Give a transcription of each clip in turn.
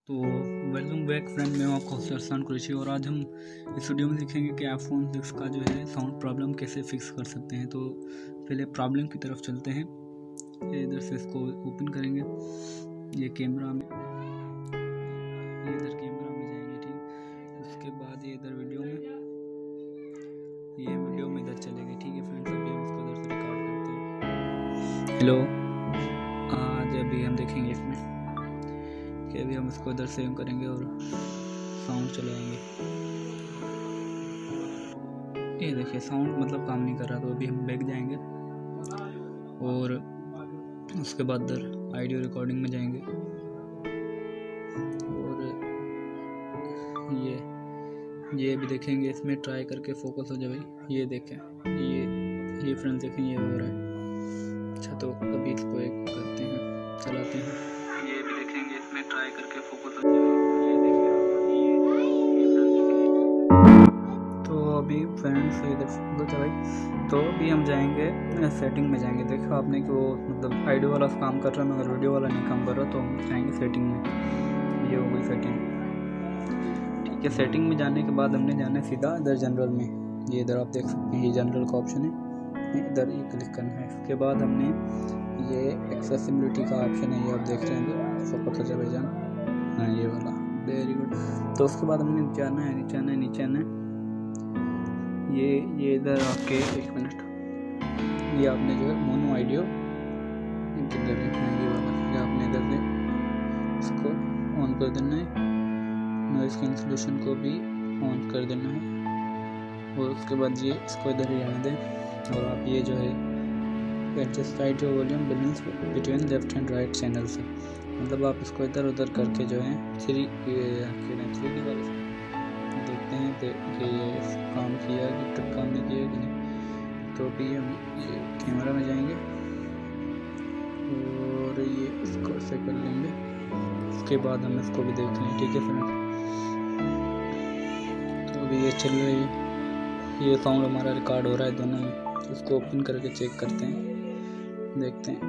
तो welcome back friend, मैं हूं आपका होस्ट अरसान कुरैशी और आज हम इस वीडियो में सीखेंगे कि आईफोन 6 का जो है साउंड प्रॉब्लम कैसे फिक्स कर सकते हैं। तो पहले प्रॉब्लम की तरफ चलते हैं। ये इधर से इसको ओपन करेंगे, ये कैमरा में, ये इधर कैमरा में जाएंगे, ठीक। उसके बाद ये इधर वीडियो में, ये वीडियो में इधर चलेगी, ठीक है फ्रेंड्स। अभी हम इसको इधर से रिकॉर्ड करते हैं। हेलो, आज अभी हम देखेंगे इसमें कि अभी हम इसको इधर सेव करेंगे और साउंड चलाएंगे। ये देखिए साउंड मतलब काम नहीं कर रहा, तो अभी हम बैक जाएंगे और उसके बाद इधर ऑडियो रिकॉर्डिंग में जाएंगे और ये भी देखेंगे, इसमें ट्राई करके फोकस हो जाए भाई। ये देखें, ये फ्रेंड्स देखें, ये हो रहा है। अच्छा, तो अभी इसको एक करते हैं, चलाते हैं। ये भी देखेंगे, इसमें ट्राई करके फोकस हो जाए। तो अभी फ्रेंड्स इधर भाई, तो अभी हम जाएंगे सेटिंग में जाएंगे। देखो आपने कि वो मतलब ऑडियो वाला काम कर रहा है मगर वीडियो वाला नहीं काम कर रहा, तो हम जाएंगे सेटिंग में। ये हो गई सेटिंग, ठीक है। सेटिंग में जाने के बाद हमने जाना है सीधा इधर जनरल में। ये इधर आप देख सकते हैं, ये जनरल का ऑप्शन है, इधर ये क्लिक करना है। उसके बाद हमने ये एक्सेसिबिलिटी का ऑप्शन है, ये आप देख रहे हैं, फोकस हो जाए भाईजान, हाँ ये वाला, वेरी गुड। तो उसके बाद हमने नीचे आना है, ये इधर आपके एक मिनट, ये आपने जो है मोनो ऑडियो इधर देखना है, ये वाला, ये आपने इधर से इसको ऑन कर देना है। नॉइज़ कैंसलेशन को भी ऑन कर देना है और उसके बाद ये इसको इधर ही रहने दें। और आप ये जो है adjust right your volume balance between left and right channel से, मतलब आप इसको इधर उधर करके जो है 3D वाले देखते हैं कि ये काम किया कि तक काम नहीं किया कि नहीं। तो अभी हम ये कैमरा में जाएंगे और ये इसको से कर लेंगे। उसके बाद हम इसको भी देख लेंगे, ठीक है फ्रेंड। तो अभी ये चल रही है, ये साउंड हमारा रिकॉर्ड हो रहा है दोनों में। इसको ओपन करके चेक करते हैं, देखते हैं।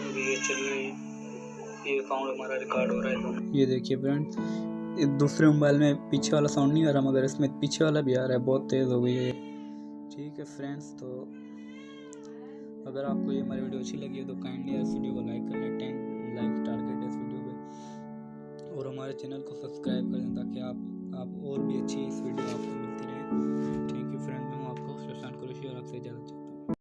अभी ये चल रही है, ये साउंड हमारा रिकॉर्ड हो रहा है दोनों। ये देखिए फ्रेंड्स, दूसरे मोबाइल में पीछे वाला साउंड नहीं आ रहा मगर इसमें पीछे वाला भी आ रहा है, बहुत तेज़ हो गई है, ठीक है फ्रेंड्स। तो अगर आपको ये हमारी वीडियो अच्छी लगी है तो काइंडली इस वीडियो को लाइक कर लें, 10 लाइक टारगेट है इस वीडियो पे, और हमारे चैनल को सब्सक्राइब कर लें ताकि आप और भी अच्छी इस वीडियो आपको मिलती रहे। थैंक यू फ्रेंड, मैं हूँ आपका अरसान कुरैशी और आपसे इजाज़त।